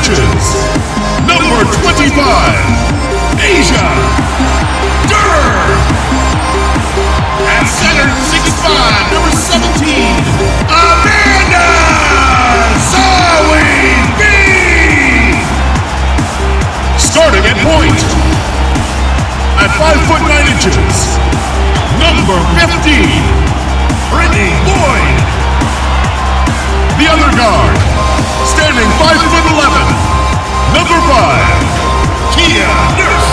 inches, number 25, Asia Durr. At center, 6'5", number 17, Amanda Zawin-B. Starting at point, at 5'9" number 15, Brittany Lloyd. The other guard, standing 5'11", number 5, Kia Nurse.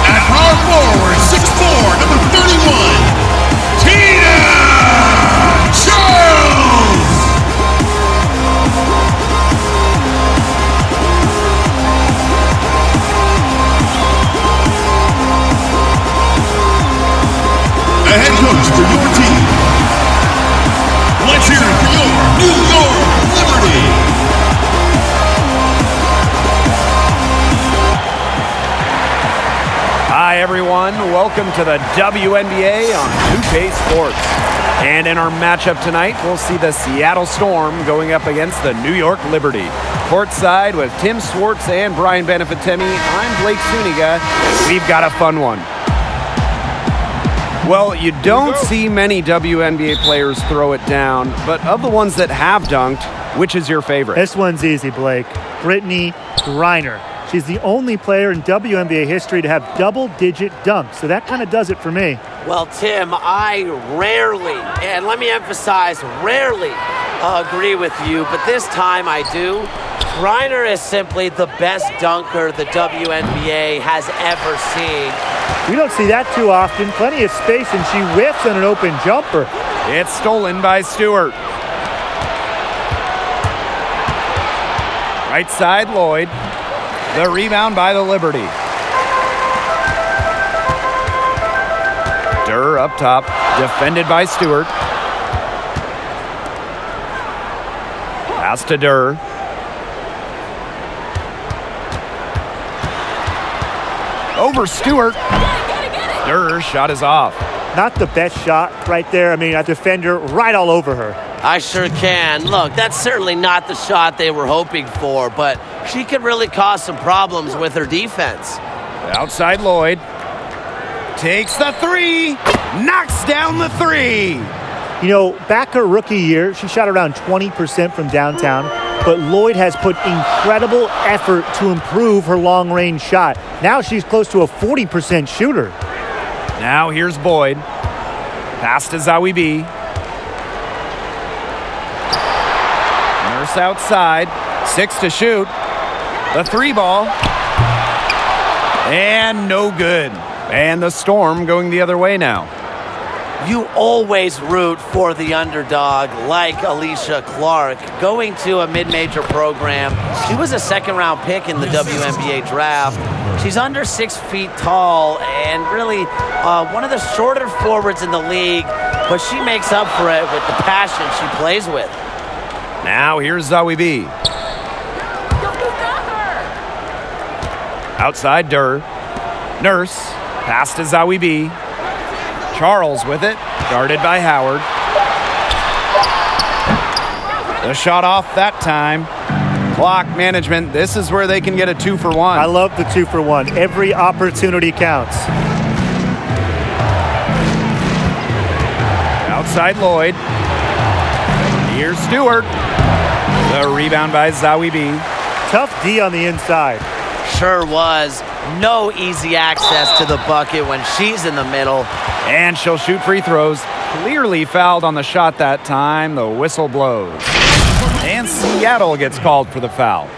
At power forward, 6'4", number 31, Tina Charles. The head coach for your team. Let's hear it for your New York Liberty. Hi everyone, welcome to the WNBA on 2K Sports. And in our matchup tonight, we'll see the Seattle Storm going up against the New York Liberty. Courtside with Tim Swartz and Brian Benefitemi, I'm Blake Suniga. We've got a fun one. Well, you don't see many WNBA players throw it down, but of the ones that have dunked, which is your favorite? This one's easy, Blake. Brittany Breanna. She's the only player in WNBA history to have double-digit dunks, so that kind of does it for me. Well, Tim, I rarely, and let me emphasize, rarely agree with you, but this time I do. Breanna is simply the best dunker the WNBA has ever seen. We don't see that too often. Plenty of space, and she whiffs on an open jumper. It's stolen by Stewart. Right side, Lloyd. The rebound by the Liberty. Durr up top, defended by Stewart. Pass to Durr. Over Stewart. Durr's shot is off. Not the best shot right there. I mean, a defender right all over her. I sure can. Look, that's certainly not the shot they were hoping for, but she could really cause some problems with her defense. Outside Lloyd. Takes the three. Knocks down the three. You know, back her rookie year, she shot around 20% from downtown, but Lloyd has put incredible effort to improve her long-range shot. Now she's close to a 40% shooter. Now here's Boyd. Pass to Zawin-B. Nurse outside. 6 to shoot. The three ball. And no good. And the Storm going the other way now. You always root for the underdog, like Alicia Clark. Going to a mid-major program, she was a second-round pick in the WNBA draft. She's under 6 feet tall and really one of the shorter forwards in the league, but she makes up for it with the passion she plays with. Now here's Zawin-B. Outside Durr. Nurse. Pass to Zawin-B. Charles with it, guarded by Howard. The shot off that time. Clock management, this is where they can get a 2-for-1. I love the 2-for-1. Every opportunity counts. Outside Lloyd. Here's Stewart. The rebound by Zawin-B. Tough D on the inside. Sure was. No easy access to the bucket when she's in the middle. And she'll shoot free throws. Clearly fouled on the shot that time. The whistle blows. And Seattle gets called for the foul.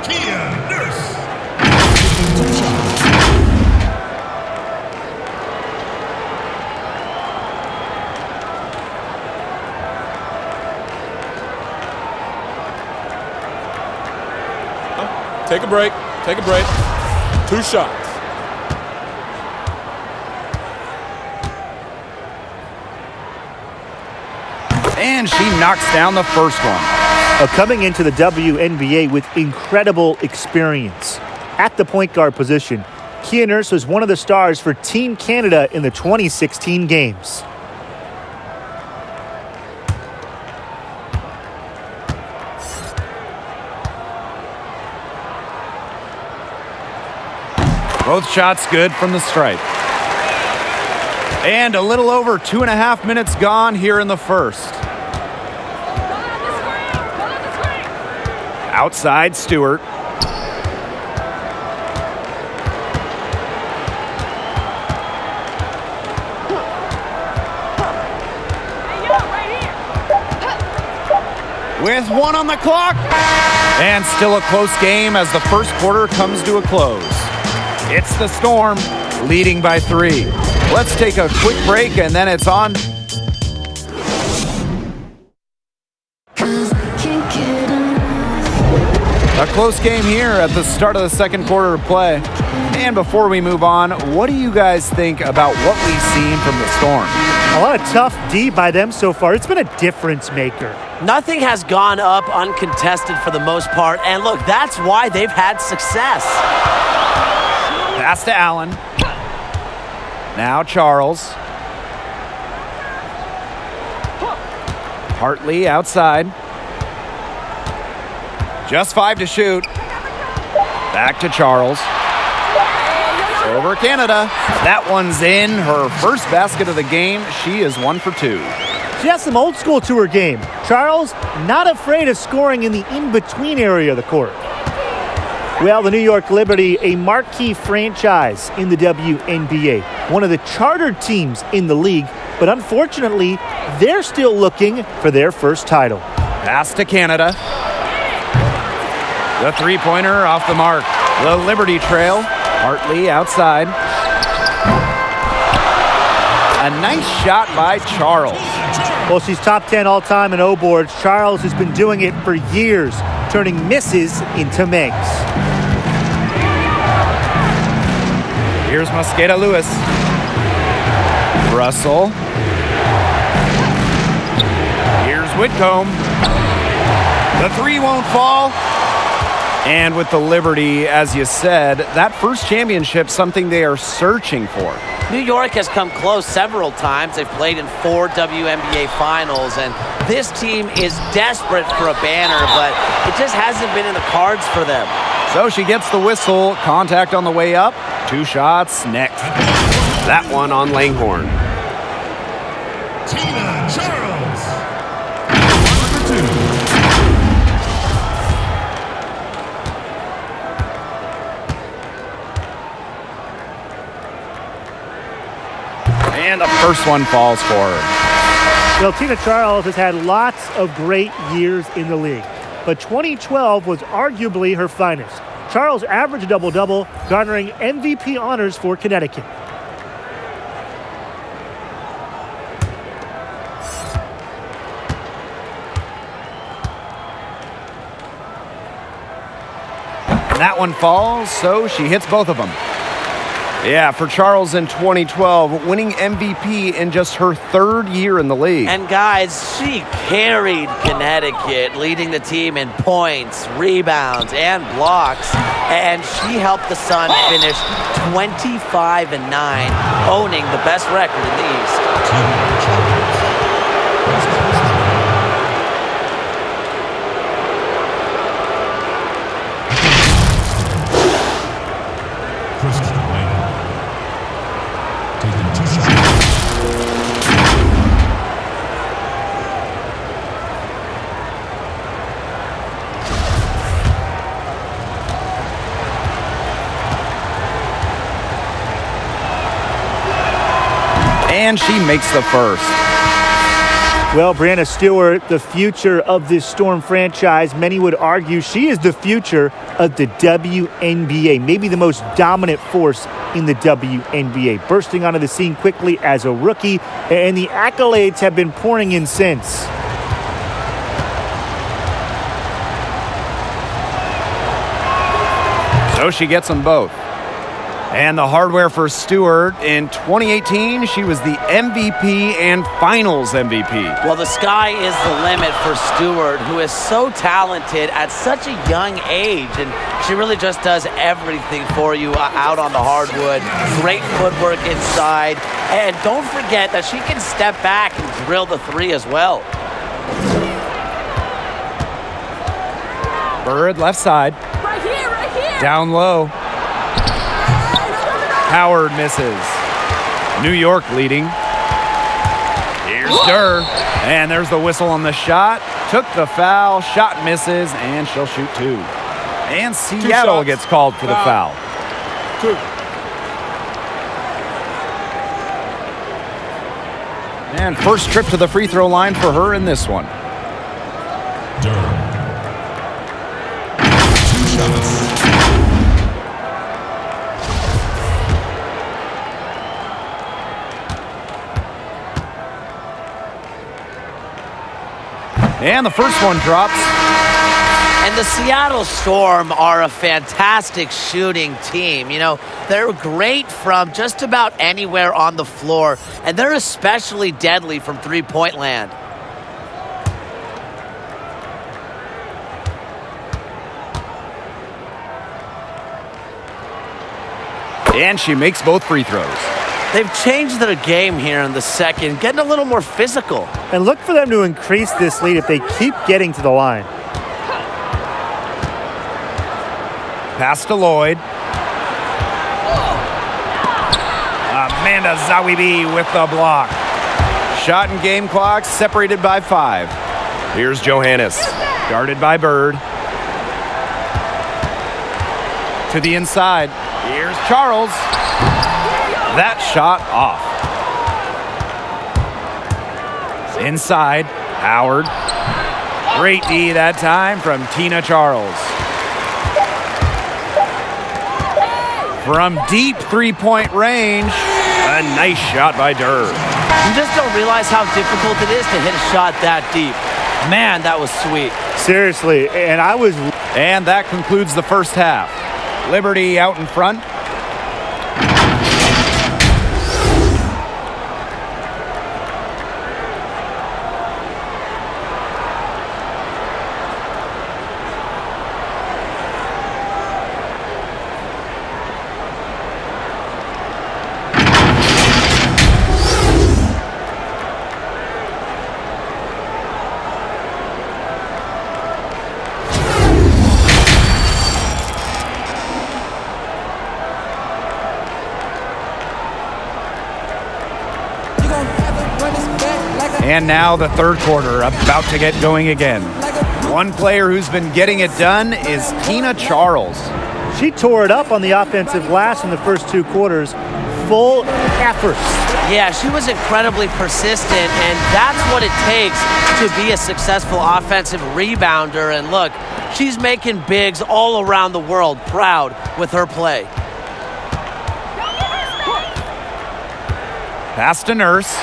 Kia Nurse. Take a break. Take a break. 2 shots. And she knocks down the first one. Coming into the WNBA with incredible experience. At the point guard position, Kia Nurse was one of the stars for Team Canada in the 2016 games. Both shots good from the stripe. And a little over 2.5 minutes gone here in the first. Outside, Stewart. With 1 on the clock. And still a close game as the first quarter comes to a close. It's the Storm leading by 3. Let's take a quick break and then it's on. A close game here at the start of the second quarter of play. And before we move on, what do you guys think about what we've seen from the Storm? A lot of tough D by them so far. It's been a difference maker. Nothing has gone up uncontested for the most part, and look, that's why they've had success. Pass to Allen. Now Charles. Hartley outside. Just 5 to shoot. Back to Charles. Over Canada. That one's in. Her first basket of the game. She is 1 for 2. She has some old school to her game. Charles, not afraid of scoring in the in-between area of the court. Well, the New York Liberty, a marquee franchise in the WNBA. One of the chartered teams in the league. But unfortunately, they're still looking for their first title. Pass to Canada. The three-pointer off the mark. The Liberty trail. Hartley outside. A nice shot by Charles. Well, she's top 10 all-time in O boards. Charles has been doing it for years, turning misses into makes. Here's Mosqueda Lewis. Russell. Here's Whitcomb. The three won't fall. And with the Liberty, as you said, that first championship, something they are searching for. New York has come close several times. They've played in 4 WNBA finals, and this team is desperate for a banner, but it just hasn't been in the cards for them. So she gets the whistle. Contact on the way up. 2 shots next. That one on Langhorne. Tina Charles. 1 for 2. And the first one falls for her. Well, Tina Charles has had lots of great years in the league, but 2012 was arguably her finest. Charles averaged a double-double, garnering MVP honors for Connecticut. That one falls, so she hits both of them. Yeah, for Charles in 2012, winning MVP in just her 3rd year in the league. And guys, she carried Connecticut, leading the team in points, rebounds, and blocks. And she helped the Sun finish 25-9, owning the best record in the East. And she makes the first. Well, Breanna Stewart, the future of this Storm franchise, many would argue she is the future of the WNBA, maybe the most dominant force in the WNBA, bursting onto the scene quickly as a rookie, and the accolades have been pouring in since. So she gets them both. And the hardware for Stewart in 2018, she was the MVP and Finals MVP. Well, the sky is the limit for Stewart, who is so talented at such a young age, and she really just does everything for you out on the hardwood. Great footwork inside, and don't forget that she can step back and drill the 3 as well. Bird left side. Right here, right here. Down low. Howard misses. New York leading. Here's Durr. And there's the whistle on the shot. Took the foul. Shot misses, and she'll shoot 2. And Seattle gets called for the foul. 2. And first trip to the free throw line for her in this one. Durr. 2 shots. And the first one drops. And the Seattle Storm are a fantastic shooting team. You know, they're great from just about anywhere on the floor, and they're especially deadly from three-point land. And she makes both free throws. They've changed their game here in the second, getting a little more physical. And look for them to increase this lead if they keep getting to the line. Pass to Lloyd. Amanda Zawibi with the block. Shot and game clock separated by 5. Here's Johannes, guarded by Bird. To the inside. Here's Charles. That shot off. Inside, Howard. Great D that time from Tina Charles. From deep three-point range, a nice shot by Durr. You just don't realize how difficult it is to hit a shot that deep. Man, that was sweet. Seriously, and I was... And that concludes the first half. Liberty out in front. And now the third quarter, about to get going again. One player who's been getting it done is Tina Charles. She tore it up on the offensive glass in the first 2 quarters. Full effort. Yeah, she was incredibly persistent, and that's what it takes to be a successful offensive rebounder. And look, she's making bigs all around the world proud with her play. Pass to Nurse.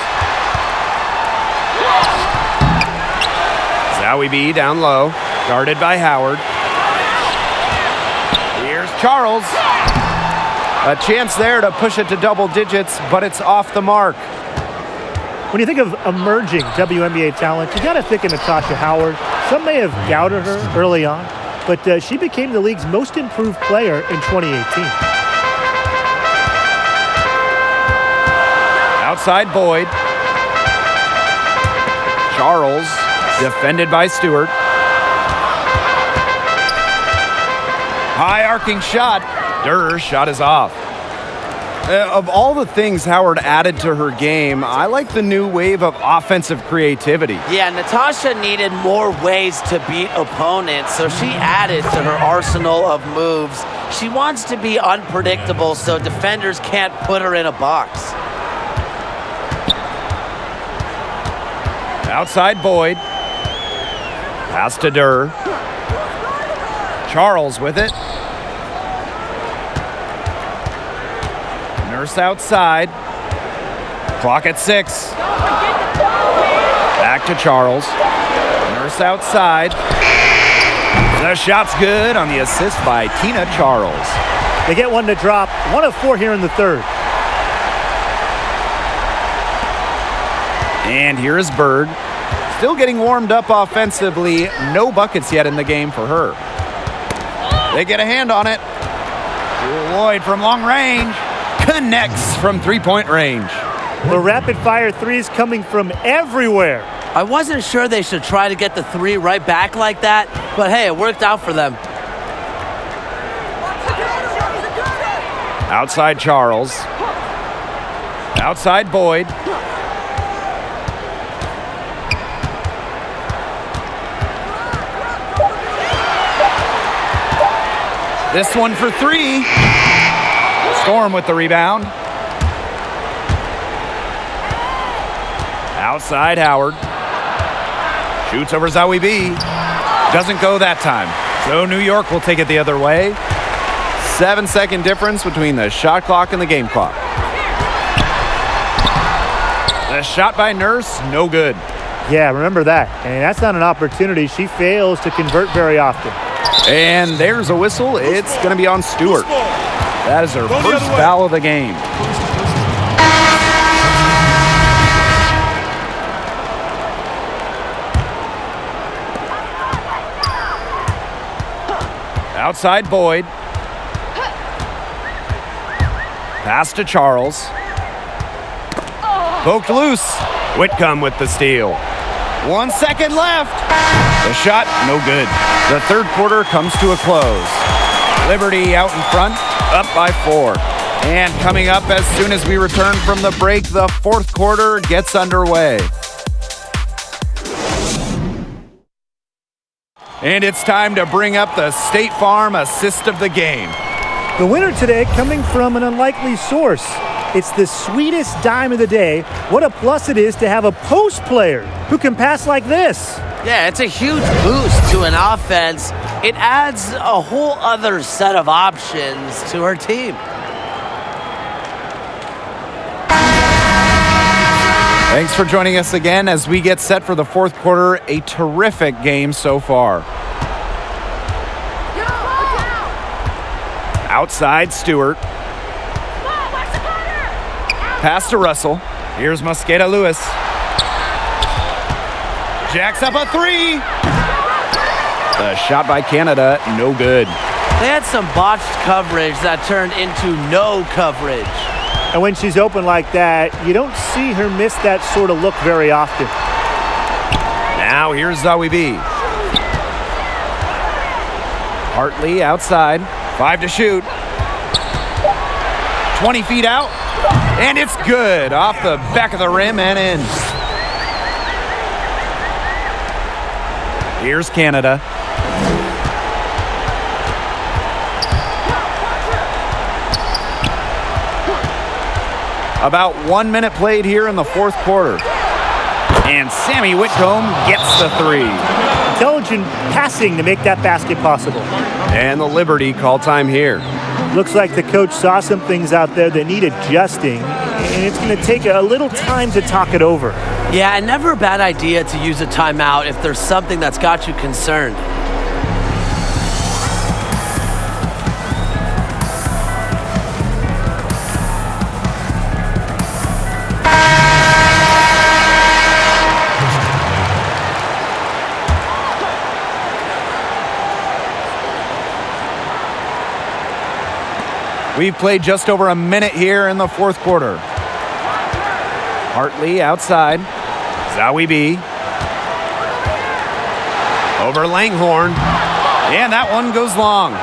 Zawibi down low, guarded by Howard. Here's Charles. A chance there to push it to double digits, but it's off the mark. When you think of emerging WNBA talent, you got to think of Natasha Howard. Some may have doubted her early on, but she became the league's most improved player in 2018. Outside Boyd. Charles, defended by Stewart. High arcing shot. Durr's shot is off. Of all the things Howard added to her game, I like the new wave of offensive creativity. Yeah, Natasha needed more ways to beat opponents, so she added to her arsenal of moves. She wants to be unpredictable so defenders can't put her in a box. Outside Boyd. Pass to Durr. Charles with it. Nurse outside. Clock at 6. Back to Charles. Nurse outside. The shot's good on the assist by Tina Charles. They get one to drop. 1 of 4 here in the third. And here is Bird. Still getting warmed up offensively. No buckets yet in the game for her. They get a hand on it. Lloyd from long range. Connects from three-point range. The rapid-fire threes coming from everywhere. I wasn't sure they should try to get the 3 right back like that, but hey, it worked out for them. Outside Charles. Outside Boyd. This one for three. Storm with the rebound. Outside Howard. Shoots over Zowie B. Doesn't go that time. So New York will take it the other way. 7-second difference between the shot clock and the game clock. The shot by Nurse, no good. Yeah, remember that. And that's not an opportunity. She fails to convert very often. And there's a whistle. It's going to be on Stewart. That is her first foul of the game. Outside Boyd. Pass to Charles. Poked loose. Whitcomb with the steal. 1 second left. The shot, no good. The third quarter comes to a close. Liberty out in front, up by 4. And coming up as soon as we return from the break, the fourth quarter gets underway. And it's time to bring up the State Farm assist of the game. The winner today coming from an unlikely source. It's the sweetest dime of the day. What a plus it is to have a post player who can pass like this. Yeah, it's a huge boost to an offense. It adds a whole other set of options to her team. Thanks for joining us again as we get set for the fourth quarter. A terrific game so far. Outside Stewart. Pass to Russell. Here's Mosqueda Lewis. Jacks up a three. The shot by Canada, no good. They had some botched coverage that turned into no coverage. And when she's open like that, you don't see her miss that sort of look very often. Now here's Zowie B. Hartley outside. 5 to shoot. 20 feet out. And it's good. Off the back of the rim and in. Here's Canada. About 1 minute played here in the fourth quarter. And Sammy Whitcomb gets the three. Intelligent passing to make that basket possible. And the Liberty call time here. Looks like the coach saw some things out there that need adjusting, and it's going to take a little time to talk it over. Yeah, and never a bad idea to use a timeout if there's something that's got you concerned. We've played just over a minute here in the fourth quarter. Hartley outside. Zowie B. Over Langhorn. And that one goes long.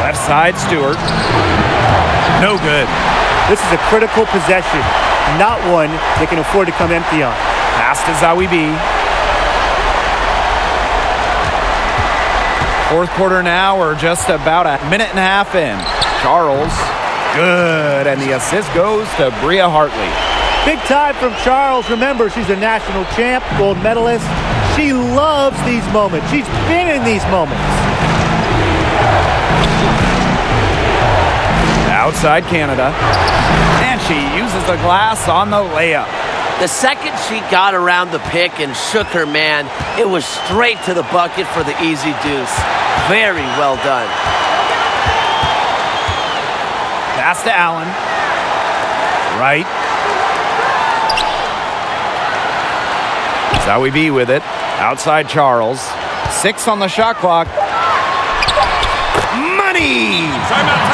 Left side, Stewart. No good. This is a critical possession, not one they can afford to come empty on. Pass to Zowie B. Fourth quarter now, we're just about a minute and a half in. Charles, good, and the assist goes to Breanna Hartley. Big time from Charles. Remember, she's a national champ, gold medalist. She loves these moments. She's been in these moments. Outside Canada, and she uses the glass on the layup. The second she got around the pick and shook her man, it was straight to the bucket for the easy deuce. Very well done. Pass to Allen. Right. Zowie B with it. Outside Charles. 6 on the shot clock. Money!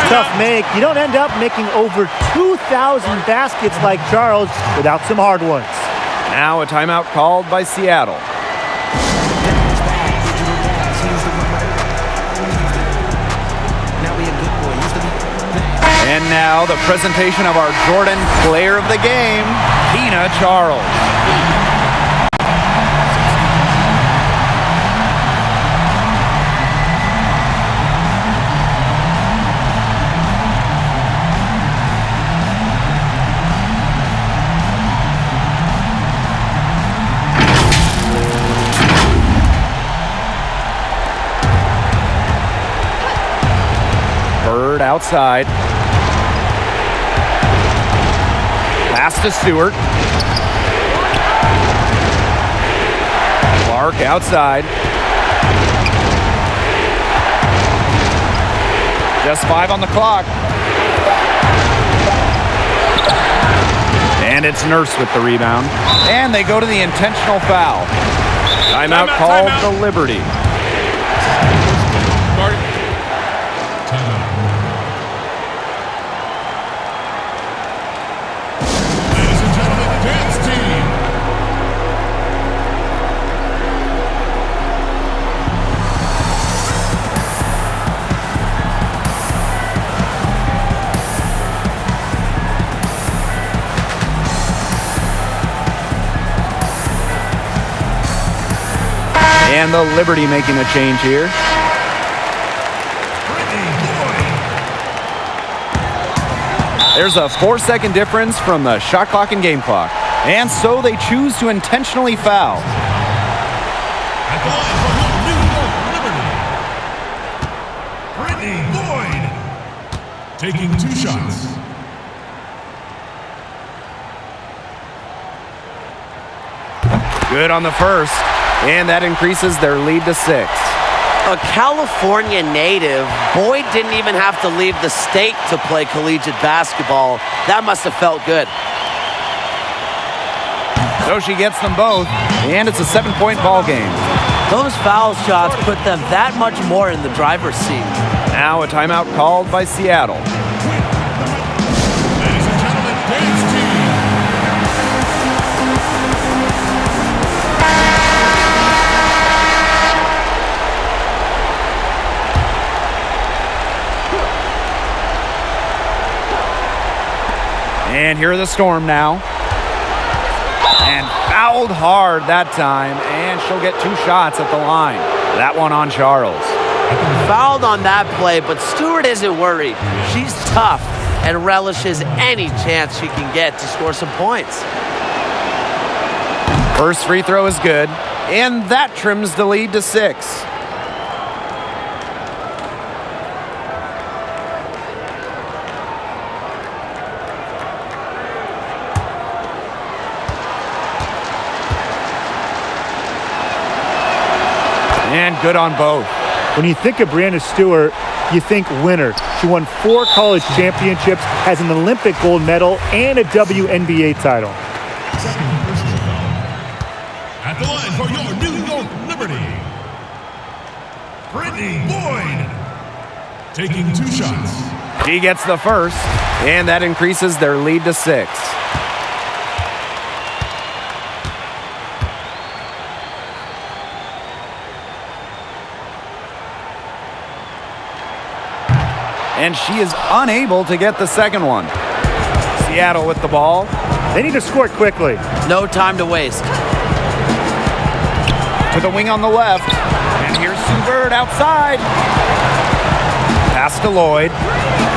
Tough make. You don't end up making over 2,000 baskets like Charles without some hard ones. Now a timeout called by And now the presentation of our Jordan player of the game, Tina Charles. Bird outside. Pass to Stewart. Clark outside. Just 5 on the clock. And it's Nurse with the rebound. And they go to the intentional foul. Timeout called the Liberty. Ladies and gentlemen, dance team. And the Liberty making a change here. There's a 4-second difference from the shot clock and game clock. And so they choose to intentionally foul. At the line for your New York Liberty, Brittany Boyd, taking 2 shots. Good on the first. And that increases their lead to 6. A California native, Boyd didn't even have to leave the state to play collegiate basketball. That must have felt good. So she gets them both, and it's a 7-point ball game. Those foul shots put them that much more in the driver's seat. Now a timeout called by Seattle. Ladies and gentlemen, dance team. And here are the Storm now. And fouled hard that time, and she'll get 2 shots at the line. That one on Charles. Fouled on that play, but Stewart isn't worried. She's tough and relishes any chance she can get to score some points. First free throw is good, and that trims the lead to 6. And good on both. When you think of Breanna Stewart, you think winner. She won 4 college championships, has an Olympic gold medal, and a WNBA title. Second personal foul. At the line for your New York Liberty, Brittany Boyd, taking 2 shots. She gets the first, and that increases their lead to 6. And she is unable to get the second one. Seattle with the ball. They need to score quickly. No time to waste. To the wing on the left. And here's Sue Bird outside. Pass to Lloyd.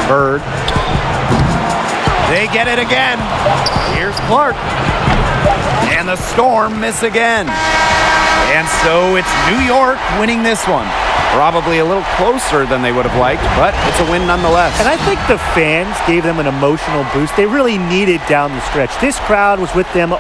Bird. They get it again. Here's Clark. And the Storm miss again. And so it's New York winning this one. Probably a little closer than they would have liked, but it's a win nonetheless. And I think the fans gave them an emotional boost. They really needed down the stretch. This crowd was with them all